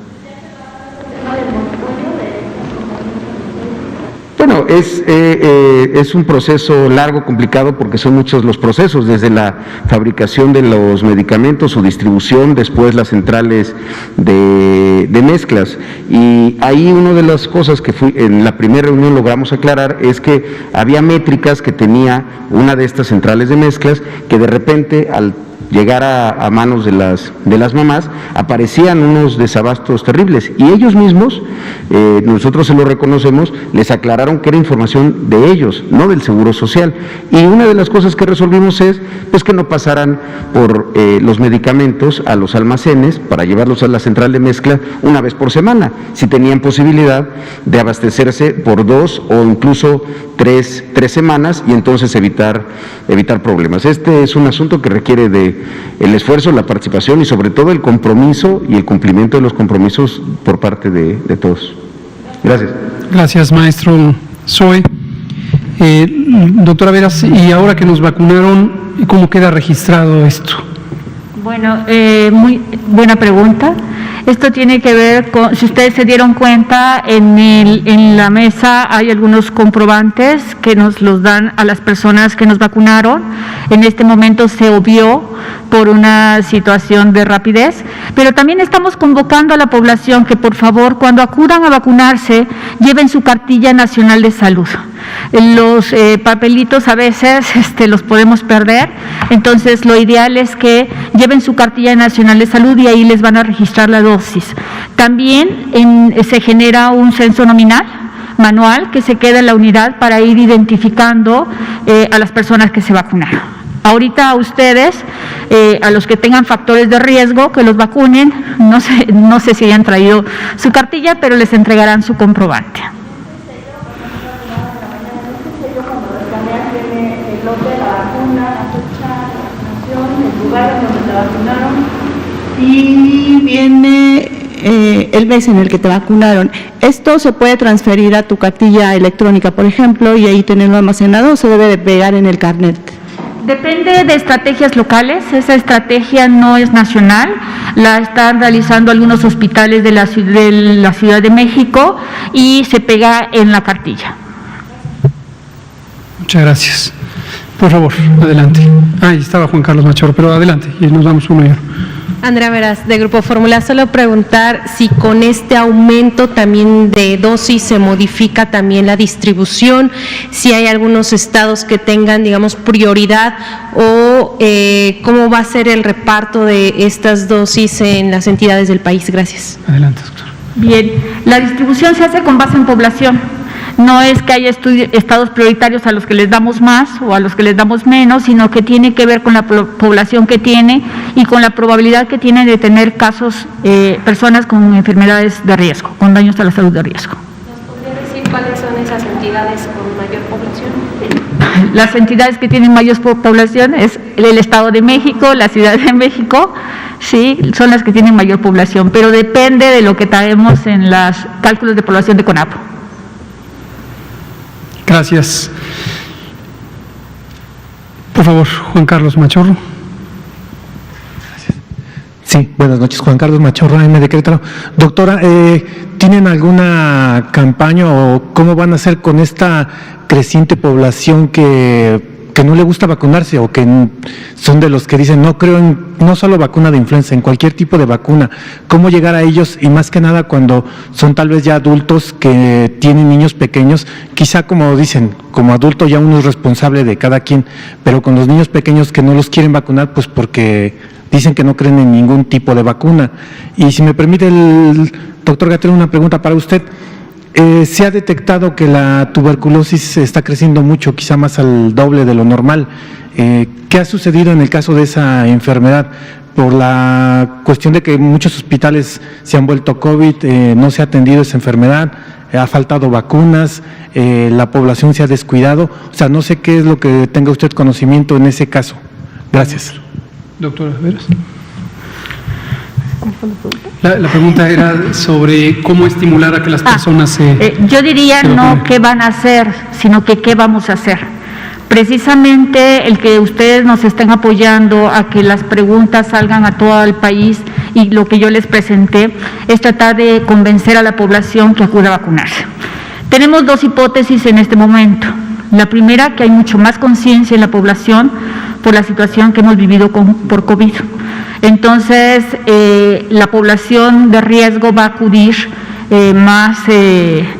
Bueno, es un proceso largo, complicado, porque son muchos los procesos, desde la fabricación de los medicamentos, su distribución, después las centrales de mezclas. Y ahí una de las cosas que en la primera reunión logramos aclarar es que había métricas que tenía una de estas centrales de mezclas que de repente al llegar a manos de las mamás, aparecían unos desabastos terribles y ellos mismos, nosotros se lo reconocemos, les aclararon que era información de ellos, no del Seguro Social. Y una de las cosas que resolvimos es pues que no pasaran por los medicamentos a los almacenes para llevarlos a la central de mezcla una vez por semana, si tenían posibilidad de abastecerse por 2 o incluso 3 semanas y entonces evitar problemas. Este es un asunto que requiere de el esfuerzo, la participación y sobre todo el compromiso y el cumplimiento de los compromisos por parte de todos. Gracias. Gracias, maestro Zoe. Doctora Veras, y ahora que nos vacunaron, ¿cómo queda registrado esto? Bueno, muy buena pregunta. Esto tiene que ver con, si ustedes se dieron cuenta, en la mesa hay algunos comprobantes que nos los dan a las personas que nos vacunaron. En este momento se obvió por una situación de rapidez, pero también estamos convocando a la población que por favor, cuando acudan a vacunarse, lleven su cartilla nacional de salud. Los papelitos a veces los podemos perder, entonces lo ideal es que lleven su cartilla nacional de salud y ahí les van a registrar la dosis. También se genera un censo nominal manual que se queda en la unidad para ir identificando a las personas que se vacunaron. Ahorita a ustedes, a los que tengan factores de riesgo, que los vacunen, no sé si hayan traído su cartilla, pero les entregarán su comprobante. Y viene el mes en el que te vacunaron. ¿Esto se puede transferir a tu cartilla electrónica, por ejemplo, y ahí tenerlo almacenado, o se debe de pegar en el carnet? Depende de estrategias locales. Esa estrategia no es nacional, la están realizando algunos hospitales de la Ciudad de México y se pega en la cartilla. Muchas gracias. Por favor, adelante. Ahí estaba Juan Carlos Machorro, pero adelante, y nos damos uno y uno. Andrea Veras, de Grupo Fórmula. Solo preguntar si con este aumento también de dosis se modifica también la distribución, si hay algunos estados que tengan, digamos, prioridad, o cómo va a ser el reparto de estas dosis en las entidades del país. Gracias. Adelante, doctor. Bien, la distribución se hace con base en población. No es que haya estados prioritarios a los que les damos más o a los que les damos menos, sino que tiene que ver con la población que tiene y con la probabilidad que tiene de tener casos, personas con enfermedades de riesgo, con daños a la salud de riesgo. ¿Nos podría decir cuáles son esas entidades con mayor población? Las entidades que tienen mayor población es el Estado de México, la Ciudad de México, sí, son las que tienen mayor población, pero depende de lo que traemos en los cálculos de población de CONAPO. Gracias. Por favor, Juan Carlos Machorro. Sí, buenas noches, Juan Carlos Machorro, AM de Querétaro. Doctora, ¿tienen alguna campaña o cómo van a hacer con esta creciente población que no le gusta vacunarse o que son de los que dicen no creo en no solo vacuna de influenza, en cualquier tipo de vacuna? ¿Cómo llegar a ellos? Y más que nada cuando son tal vez ya adultos que tienen niños pequeños, quizá como dicen, como adulto ya uno es responsable de cada quien, pero con los niños pequeños que no los quieren vacunar pues porque dicen que no creen en ningún tipo de vacuna. Y si me permite el doctor Gatell, una pregunta para usted. Se ha detectado que la tuberculosis está creciendo mucho, quizá más al doble de lo normal. ¿Qué ha sucedido en el caso de esa enfermedad? Por la cuestión de que muchos hospitales se han vuelto COVID, no se ha atendido esa enfermedad, ha faltado vacunas, la población se ha descuidado. O sea, no sé qué es lo que tenga usted conocimiento en ese caso. Gracias. Doctora Veras. La pregunta era sobre cómo estimular a que las personas se... Yo diría no qué van a hacer, sino que qué vamos a hacer. Precisamente el que ustedes nos estén apoyando a que las preguntas salgan a todo el país y lo que yo les presenté es tratar de convencer a la población que acuda a vacunarse. Tenemos dos hipótesis en este momento. La primera, que hay mucho más conciencia en la población por la situación que hemos vivido por COVID. Entonces, la población de riesgo va a acudir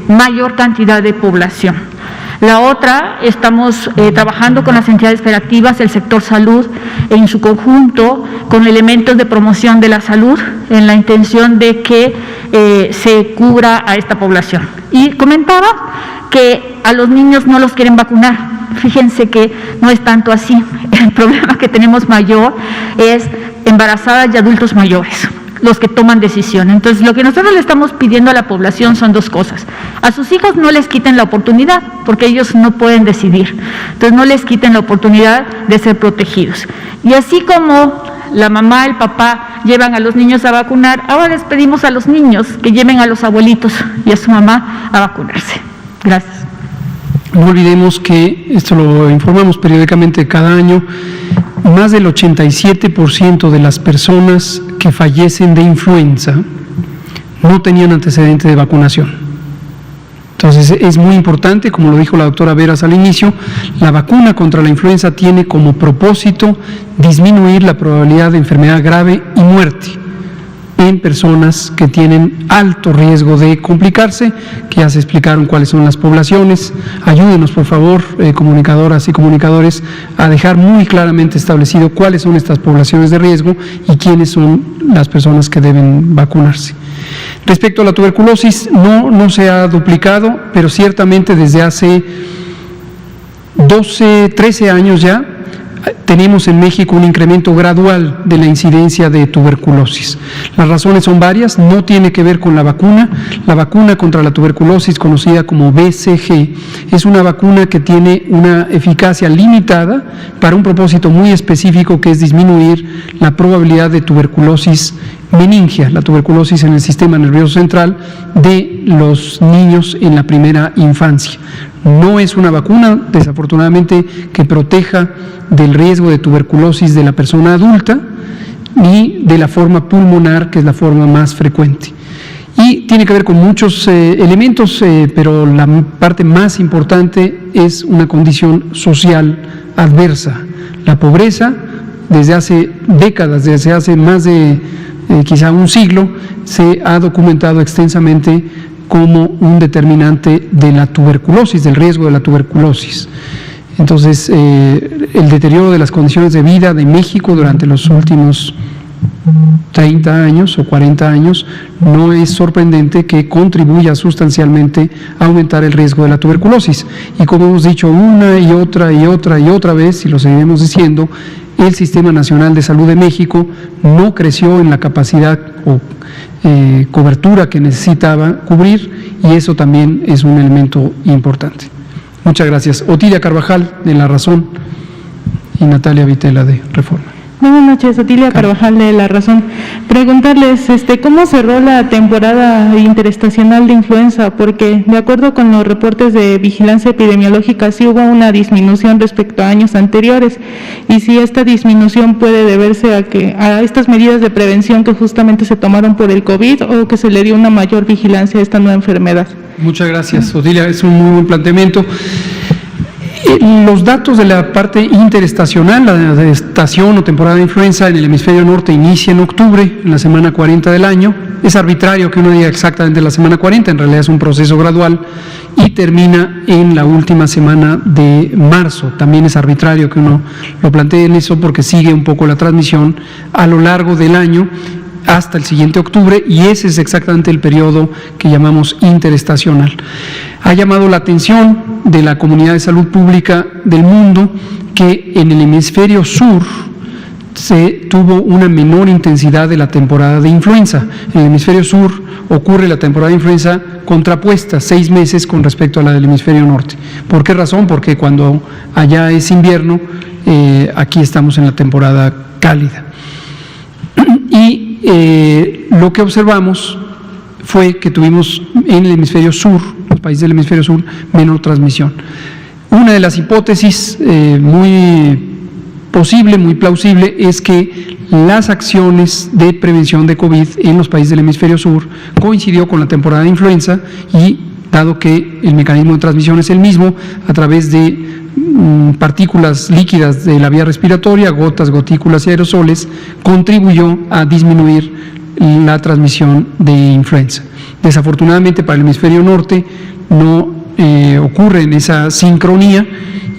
mayor cantidad de población. La otra, estamos trabajando con las entidades federativas, el sector salud en su conjunto, con elementos de promoción de la salud, en la intención de que se cubra a esta población. Y comentaba que a los niños no los quieren vacunar. Fíjense que no es tanto así. El problema que tenemos mayor es embarazadas y adultos mayores, los que toman decisión. Entonces, lo que nosotros le estamos pidiendo a la población son dos cosas. A sus hijos no les quiten la oportunidad, porque ellos no pueden decidir. Entonces, no les quiten la oportunidad de ser protegidos. Y así como la mamá, el papá llevan a los niños a vacunar, ahora les pedimos a los niños que lleven a los abuelitos y a su mamá a vacunarse. Gracias. No olvidemos que esto lo informamos periódicamente cada año. más del 87% de las personas que fallecen de influenza no tenían antecedente de vacunación. Entonces, es muy importante, como lo dijo la doctora Veras al inicio, la vacuna contra la influenza tiene como propósito disminuir la probabilidad de enfermedad grave y muerte en personas que tienen alto riesgo de complicarse, que ya se explicaron cuáles son las poblaciones. Ayúdenos, por favor, comunicadoras y comunicadores, a dejar muy claramente establecido cuáles son estas poblaciones de riesgo y quiénes son las personas que deben vacunarse. Respecto a la tuberculosis, no se ha duplicado, pero ciertamente desde hace 13 años ya tenemos en México un incremento gradual de la incidencia de tuberculosis. Las razones son varias, no tiene que ver con la vacuna. La vacuna contra la tuberculosis, conocida como BCG, es una vacuna que tiene una eficacia limitada para un propósito muy específico, que es disminuir la probabilidad de tuberculosis meningia, la tuberculosis en el sistema nervioso central de los niños en la primera infancia. No es una vacuna, desafortunadamente, que proteja del riesgo de tuberculosis de la persona adulta ni de la forma pulmonar, que es la forma más frecuente. Y tiene que ver con muchos elementos, pero la parte más importante es una condición social adversa. La pobreza, desde hace décadas, desde hace más de quizá un siglo, se ha documentado extensamente como un determinante de la tuberculosis, del riesgo de la tuberculosis. Entonces, el deterioro de las condiciones de vida de México durante los últimos 30 años o 40 años no es sorprendente que contribuya sustancialmente a aumentar el riesgo de la tuberculosis. Y como hemos dicho una y otra vez, y lo seguiremos diciendo, el Sistema Nacional de Salud de México no creció en la capacidad o cobertura que necesitaba cubrir, y eso también es un elemento importante. Muchas gracias. Otilia Carvajal, de La Razón, y Natalia Vitela, de Reforma. Buenas noches, Otilia Carvajal, de La Razón. Preguntarles, ¿cómo cerró la temporada interestacional de influenza? Porque, de acuerdo con los reportes de vigilancia epidemiológica, sí hubo una disminución respecto a años anteriores, y si esta disminución puede deberse a estas medidas de prevención que justamente se tomaron por el COVID, o que se le dio una mayor vigilancia a esta nueva enfermedad. Muchas gracias, Otilia, es un muy buen planteamiento. Los datos de la parte interestacional, la estación o temporada de influenza en el hemisferio norte inicia en octubre, en la semana 40 del año. Es arbitrario que uno diga exactamente la semana 40, en realidad es un proceso gradual, y termina en la última semana de marzo. También es arbitrario que uno lo plantee en eso, porque sigue un poco la transmisión a lo largo del año hasta el siguiente octubre, y ese es exactamente el periodo que llamamos interestacional. Ha llamado la atención de la comunidad de salud pública del mundo que en el hemisferio sur se tuvo una menor intensidad de la temporada de influenza. En el hemisferio sur ocurre la temporada de influenza contrapuesta, 6 meses con respecto a la del hemisferio norte. ¿Por qué razón? Porque cuando allá es invierno, aquí estamos en la temporada cálida. Y lo que observamos fue que tuvimos en el hemisferio sur, los países del hemisferio sur, menor transmisión. Una de las hipótesis muy posible, muy plausible, es que las acciones de prevención de COVID en los países del hemisferio sur coincidió con la temporada de influenza, y dado que el mecanismo de transmisión es el mismo, a través de partículas líquidas de la vía respiratoria, gotas, gotículas y aerosoles, contribuyó a disminuir la transmisión de influenza. Desafortunadamente para el hemisferio norte no ocurre en esa sincronía,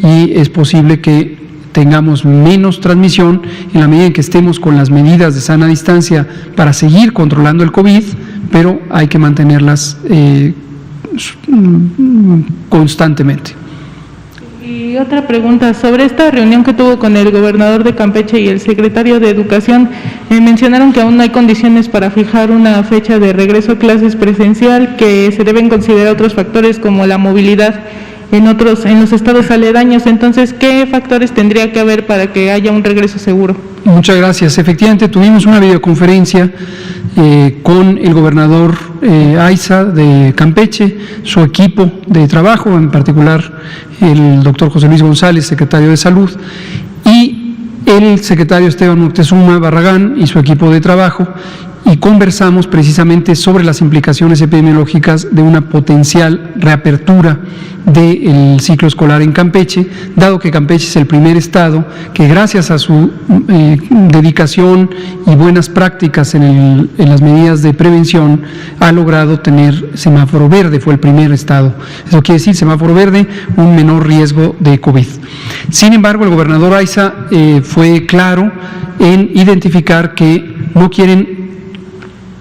y es posible que tengamos menos transmisión en la medida en que estemos con las medidas de sana distancia para seguir controlando el COVID, pero hay que mantenerlas constantemente. Y otra pregunta, sobre esta reunión que tuvo con el gobernador de Campeche y el secretario de Educación, mencionaron que aún no hay condiciones para fijar una fecha de regreso a clases presencial, que se deben considerar otros factores como la movilidad en los estados aledaños. Entonces, ¿qué factores tendría que haber para que haya un regreso seguro? Muchas gracias. Efectivamente, tuvimos una videoconferencia con el gobernador Aiza de Campeche, su equipo de trabajo, en particular el doctor José Luis González, secretario de Salud, y el secretario Esteban Moctezuma Barragán y su equipo de trabajo, y conversamos precisamente sobre las implicaciones epidemiológicas de una potencial reapertura del ciclo escolar en Campeche, dado que Campeche es el primer estado que, gracias a su dedicación y buenas prácticas en las medidas de prevención, ha logrado tener semáforo verde. Fue el primer estado. Eso quiere decir, semáforo verde, un menor riesgo de COVID. Sin embargo, el gobernador Aiza fue claro en identificar que no quieren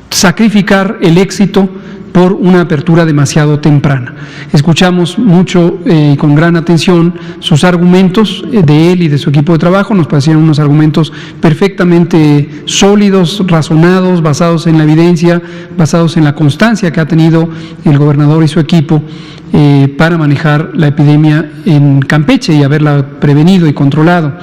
sacrificar el éxito por una apertura demasiado temprana. Escuchamos mucho y con gran atención sus argumentos de él y de su equipo de trabajo. Nos parecieron unos argumentos perfectamente sólidos, razonados, basados en la evidencia, basados en la constancia que ha tenido el gobernador y su equipo para manejar la epidemia en Campeche y haberla prevenido y controlado.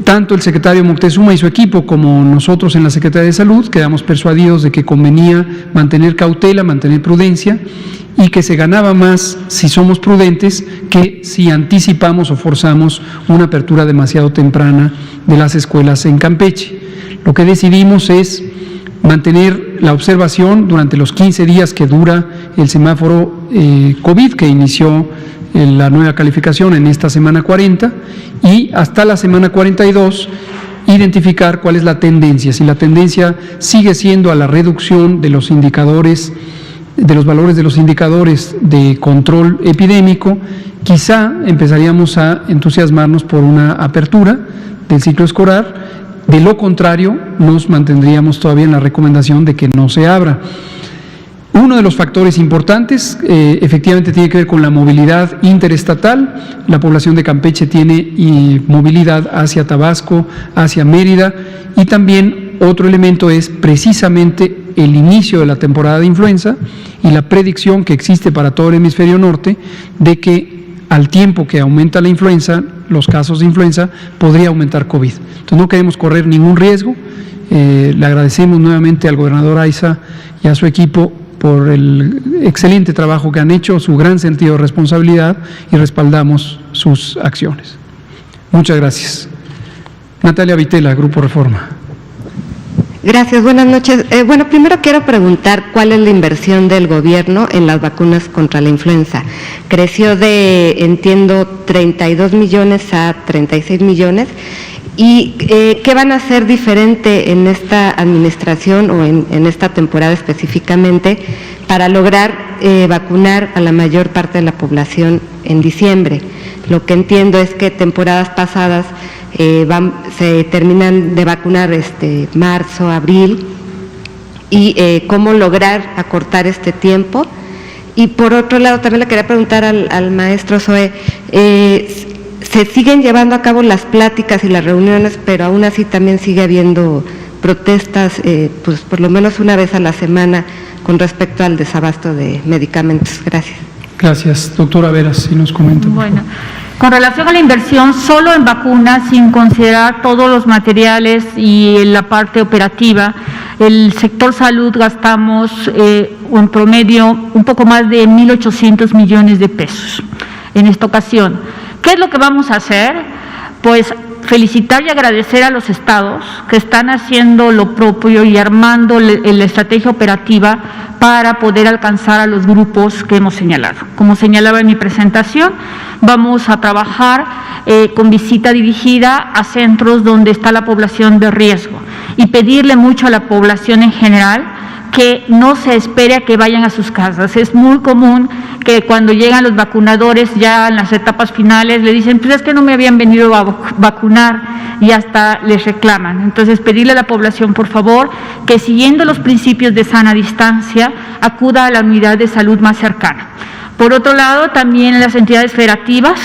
Tanto el secretario Moctezuma y su equipo como nosotros en la Secretaría de Salud quedamos persuadidos de que convenía mantener cautela, mantener prudencia, y que se ganaba más si somos prudentes que si anticipamos o forzamos una apertura demasiado temprana de las escuelas en Campeche. Lo que decidimos es mantener la observación durante los 15 días que dura el semáforo COVID, que inició la nueva calificación en esta semana 40, y hasta la semana 42 identificar cuál es la tendencia. Si la tendencia sigue siendo a la reducción de los indicadores, de los valores de los indicadores de control epidémico, quizá empezaríamos a entusiasmarnos por una apertura del ciclo escolar. De lo contrario, nos mantendríamos todavía en la recomendación de que no se abra. Uno de los factores importantes efectivamente tiene que ver con la movilidad interestatal. La población de Campeche tiene movilidad hacia Tabasco, hacia Mérida, y también otro elemento es precisamente el inicio de la temporada de influenza y la predicción que existe para todo el hemisferio norte de que al tiempo que aumenta la influenza, los casos de influenza, podría aumentar COVID. Entonces no queremos correr ningún riesgo. Le agradecemos nuevamente al gobernador Aiza y a su equipo por el excelente trabajo que han hecho, su gran sentido de responsabilidad, y respaldamos sus acciones. Muchas gracias. Natalia Vitela, Grupo Reforma. Gracias, buenas noches. Bueno, primero quiero preguntar cuál es la inversión del gobierno en las vacunas contra la influenza. Creció de, entiendo, 32 millones a 36 millones. ¿Y qué van a hacer diferente en esta administración o en esta temporada específicamente para lograr vacunar a la mayor parte de la población en diciembre? Lo que entiendo es que temporadas pasadas se terminan de vacunar marzo, abril, y cómo lograr acortar este tiempo. Y por otro lado, también le quería preguntar al maestro Zoe, se siguen llevando a cabo las pláticas y las reuniones, pero aún así también sigue habiendo protestas, pues por lo menos una vez a la semana, con respecto al desabasto de medicamentos. Gracias. Gracias. Doctora Veras, si nos comenta. Bueno, con relación a la inversión solo en vacunas, sin considerar todos los materiales y la parte operativa, el sector salud gastamos en promedio un poco más de 1.800 millones de pesos en esta ocasión. ¿Qué es lo que vamos a hacer? Pues felicitar y agradecer a los estados que están haciendo lo propio y armando la estrategia operativa para poder alcanzar a los grupos que hemos señalado. Como señalaba en mi presentación, vamos a trabajar con visita dirigida a centros donde está la población de riesgo y pedirle mucho a la población en general que no se espere a que vayan a sus casas. Es muy común que cuando llegan los vacunadores ya en las etapas finales le dicen, pues es que no me habían venido a vacunar, y hasta les reclaman. Entonces pedirle a la población, por favor, que siguiendo los principios de sana distancia, acuda a la unidad de salud más cercana. Por otro lado, también las entidades federativas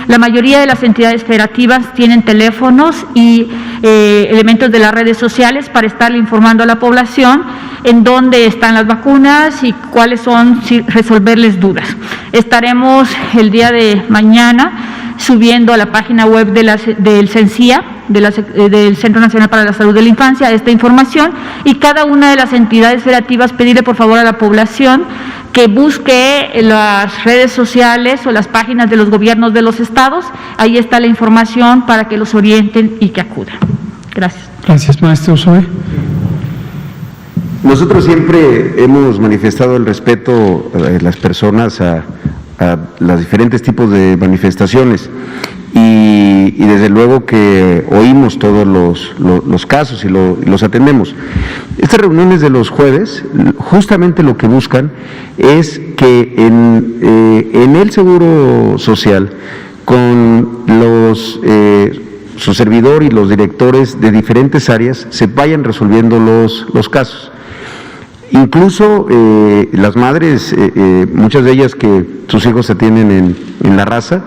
la mayoría de las entidades federativas tienen teléfonos y elementos de las redes sociales para estarle informando a la población en dónde están las vacunas y cuáles son, resolverles dudas. Estaremos el día de mañana subiendo a la página web del CENSIA, del Centro Nacional para la Salud de la Infancia, esta información, y cada una de las entidades federativas pedirle por favor a la población que busque de las redes sociales o las páginas de los gobiernos de los estados. Ahí está la información para que los orienten y que acudan. Gracias. Gracias, maestro Zoe. Nosotros siempre hemos manifestado el respeto de las personas a los diferentes tipos de manifestaciones y desde luego que oímos todos los casos y los atendemos. Estas reuniones de los jueves justamente lo que buscan es que en el Seguro Social con su servidor y los directores de diferentes áreas se vayan resolviendo los casos. Incluso las madres, muchas de ellas que sus hijos se tienen en la raza,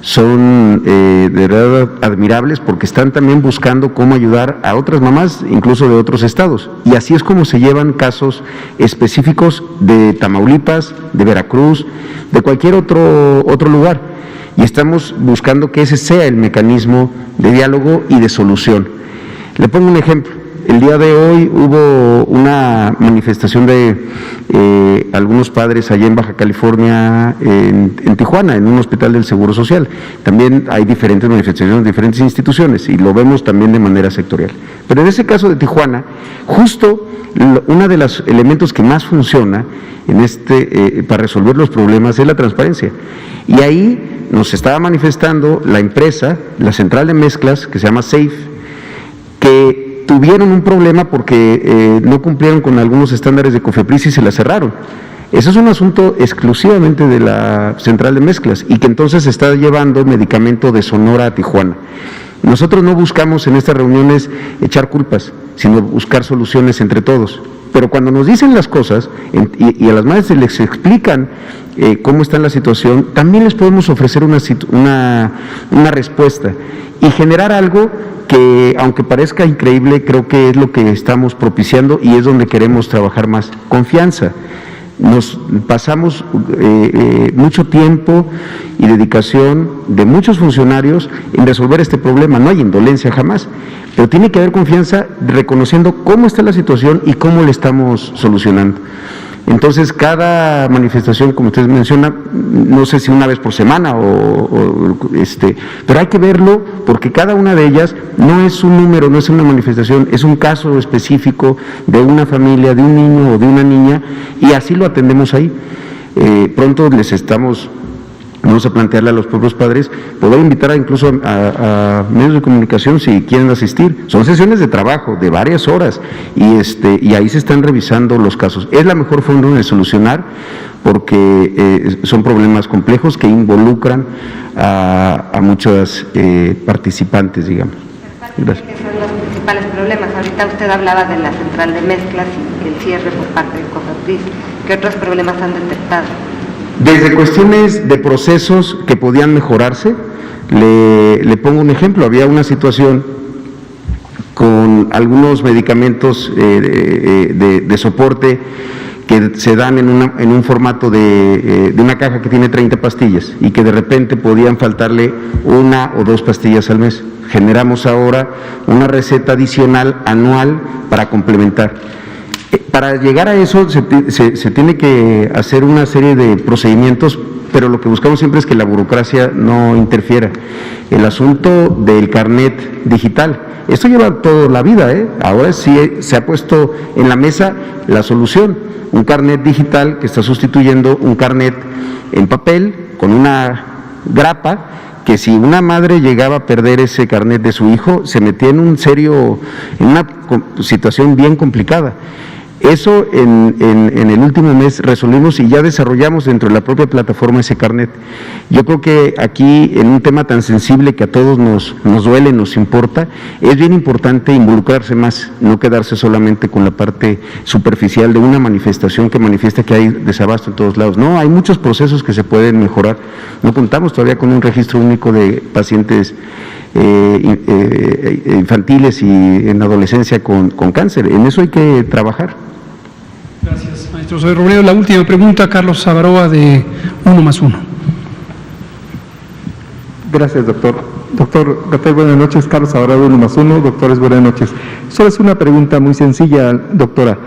son de verdad admirables porque están también buscando cómo ayudar a otras mamás, incluso de otros estados. Y así es como se llevan casos específicos de Tamaulipas, de Veracruz, de cualquier otro lugar. Y estamos buscando que ese sea el mecanismo de diálogo y de solución. Le pongo un ejemplo. El día de hoy hubo una manifestación de algunos padres allá en Baja California, en Tijuana, en un hospital del Seguro Social. También hay diferentes manifestaciones de diferentes instituciones y lo vemos también de manera sectorial. Pero en ese caso de Tijuana, justo uno de los elementos que más funciona para resolver los problemas es la transparencia. Y ahí nos estaba manifestando la empresa, la central de mezclas, que se llama SAFE, que tuvieron un problema porque no cumplieron con algunos estándares de COFEPRIS y se la cerraron. Eso es un asunto exclusivamente de la central de mezclas y que entonces está llevando medicamento de Sonora a Tijuana. Nosotros no buscamos en estas reuniones echar culpas, sino buscar soluciones entre todos. Pero cuando nos dicen las cosas y a las madres se les explican cómo está la situación, también les podemos ofrecer una respuesta y generar algo que, aunque parezca increíble, creo que es lo que estamos propiciando y es donde queremos trabajar más. Confianza. Nos pasamos mucho tiempo y dedicación de muchos funcionarios en resolver este problema. No hay indolencia jamás, pero tiene que haber confianza reconociendo cómo está la situación y cómo le estamos solucionando. Entonces, cada manifestación, como usted menciona, no sé si una vez por semana pero hay que verlo porque cada una de ellas no es un número, no es una manifestación, es un caso específico de una familia, de un niño o de una niña y así lo atendemos ahí. Pronto vamos a plantearle a los propios padres, poder invitar incluso a medios de comunicación si quieren asistir. Son sesiones de trabajo de varias horas y ahí se están revisando los casos. Es la mejor forma de solucionar porque son problemas complejos que involucran a muchos participantes, digamos. Gracias. ¿Qué son los principales problemas? Ahorita usted hablaba de la central de mezclas y el cierre por parte de COFEPRIS. ¿Qué otros problemas han detectado? Desde cuestiones de procesos que podían mejorarse, le pongo un ejemplo, había una situación con algunos medicamentos de soporte que se dan en un formato de una caja que tiene 30 pastillas y que de repente podían faltarle 1 o 2 pastillas al mes. Generamos ahora una receta adicional anual para complementar. Para llegar a eso se tiene que hacer una serie de procedimientos, pero lo que buscamos siempre es que la burocracia no interfiera. El asunto del carnet digital, esto lleva toda la vida, ahora sí se ha puesto en la mesa la solución, un carnet digital que está sustituyendo un carnet en papel con una grapa, que si una madre llegaba a perder ese carnet de su hijo, se metía en una situación bien complicada. Eso en el último mes resolvimos y ya desarrollamos dentro de la propia plataforma ese carnet. Yo creo que aquí, en un tema tan sensible que a todos nos duele, nos importa, es bien importante involucrarse más, no quedarse solamente con la parte superficial de una manifestación que manifiesta que hay desabasto en todos lados. No, hay muchos procesos que se pueden mejorar. No contamos todavía con un registro único de pacientes infantiles y en adolescencia con cáncer. En eso hay que trabajar. Gracias, maestro Zoe Robledo. La última pregunta, Carlos Sabaroa, de 1+1. Gracias, doctor. Doctor Gatell, buenas noches. Carlos Sabaroa, 1+1. Doctores, buenas noches. Solo es una pregunta muy sencilla, doctora.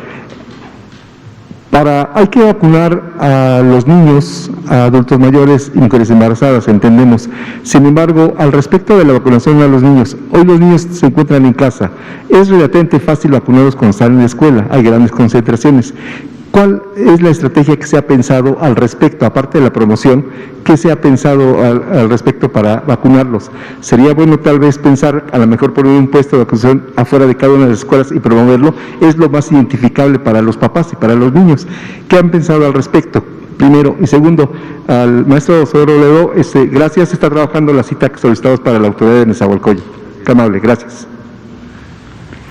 Hay que vacunar a los niños, a adultos mayores y mujeres embarazadas, entendemos. Sin embargo, al respecto de la vacunación a los niños, hoy los niños se encuentran en casa. Es relativamente fácil vacunarlos cuando salen de la escuela, hay grandes concentraciones. ¿Cuál es la estrategia que se ha pensado al respecto, aparte de la promoción, qué se ha pensado al respecto para vacunarlos? Sería bueno tal vez pensar, a lo mejor poner un puesto de vacunación afuera de cada una de las escuelas y promoverlo, es lo más identificable para los papás y para los niños. ¿Qué han pensado al respecto? Primero. Y segundo, al maestro Robledo, gracias, está trabajando la cita que solicitamos para la autoridad de Nezahualcóyotl. Qué amable, gracias.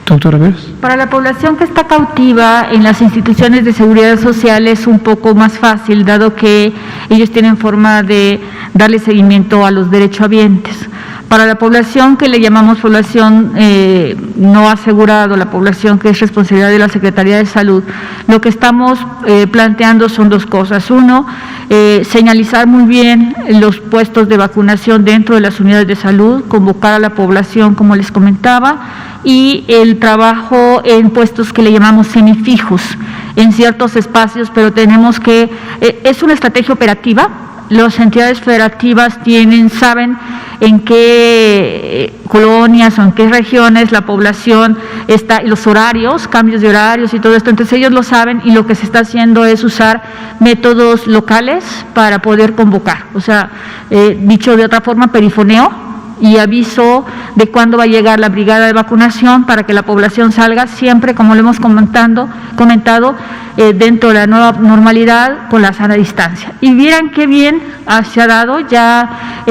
Doctora Veros. Para la población que está cautiva en las instituciones de seguridad social es un poco más fácil, dado que ellos tienen forma de darle seguimiento a los derechohabientes. Para la población que le llamamos población no asegurado, la población que es responsabilidad de la Secretaría de Salud, lo que estamos planteando son dos cosas. Uno, señalizar muy bien los puestos de vacunación dentro de las unidades de salud, convocar a la población, como les comentaba, y el trabajo en puestos que le llamamos semifijos, en ciertos espacios, pero tenemos que, es una estrategia operativa. Las entidades federativas saben en qué colonias o en qué regiones la población está, y los horarios, cambios de horarios y todo esto, entonces ellos lo saben y lo que se está haciendo es usar métodos locales para poder convocar, o sea, dicho de otra forma, perifoneo y aviso de cuándo va a llegar la brigada de vacunación para que la población salga siempre, como lo hemos comentado, dentro de la nueva normalidad con la sana distancia. Y vieran qué bien se ha dado ya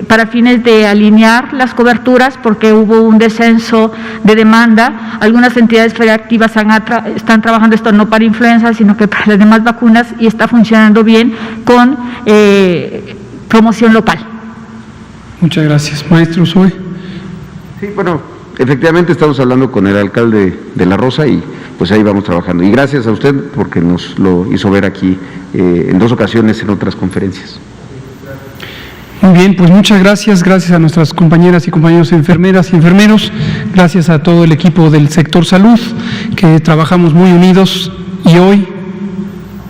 para fines de alinear las coberturas, porque hubo un descenso de demanda. Algunas entidades federativas están trabajando esto no para influenza, sino que para las demás vacunas, y está funcionando bien con promoción local. Muchas gracias. Maestro Zoe. Sí, bueno, efectivamente estamos hablando con el alcalde de La Rosa y pues ahí vamos trabajando. Y gracias a usted porque nos lo hizo ver aquí en 2 ocasiones en otras conferencias. Muy bien, pues muchas gracias. Gracias a nuestras compañeras y compañeros enfermeras y enfermeros. Gracias a todo el equipo del sector salud, que trabajamos muy unidos. Y hoy,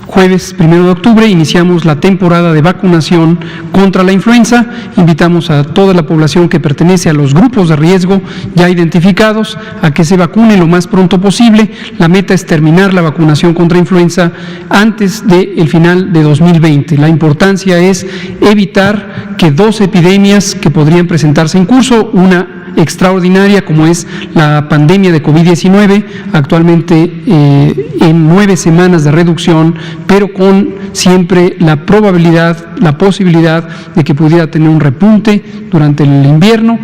jueves 1 de octubre, iniciamos la temporada de vacunación contra la influenza. Invitamos a toda la población que pertenece a los grupos de riesgo ya identificados a que se vacune lo más pronto posible. La meta es terminar la vacunación contra influenza antes del final de 2020. La importancia es evitar que 2 epidemias que podrían presentarse en curso, una extraordinaria como es la pandemia de COVID-19, actualmente en 9 semanas de reducción, pero con siempre la probabilidad, la posibilidad de que pudiera tener un repunte durante el invierno,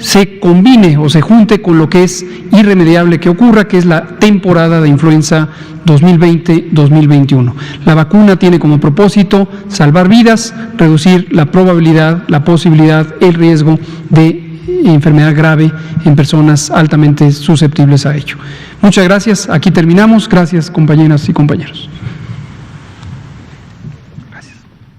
se combine o se junte con lo que es irremediable que ocurra, que es la temporada de influenza 2020-2021. La vacuna tiene como propósito salvar vidas, reducir la probabilidad, la posibilidad, el riesgo de enfermedad grave en personas altamente susceptibles a ello. Muchas gracias. Aquí terminamos. Gracias, compañeras y compañeros.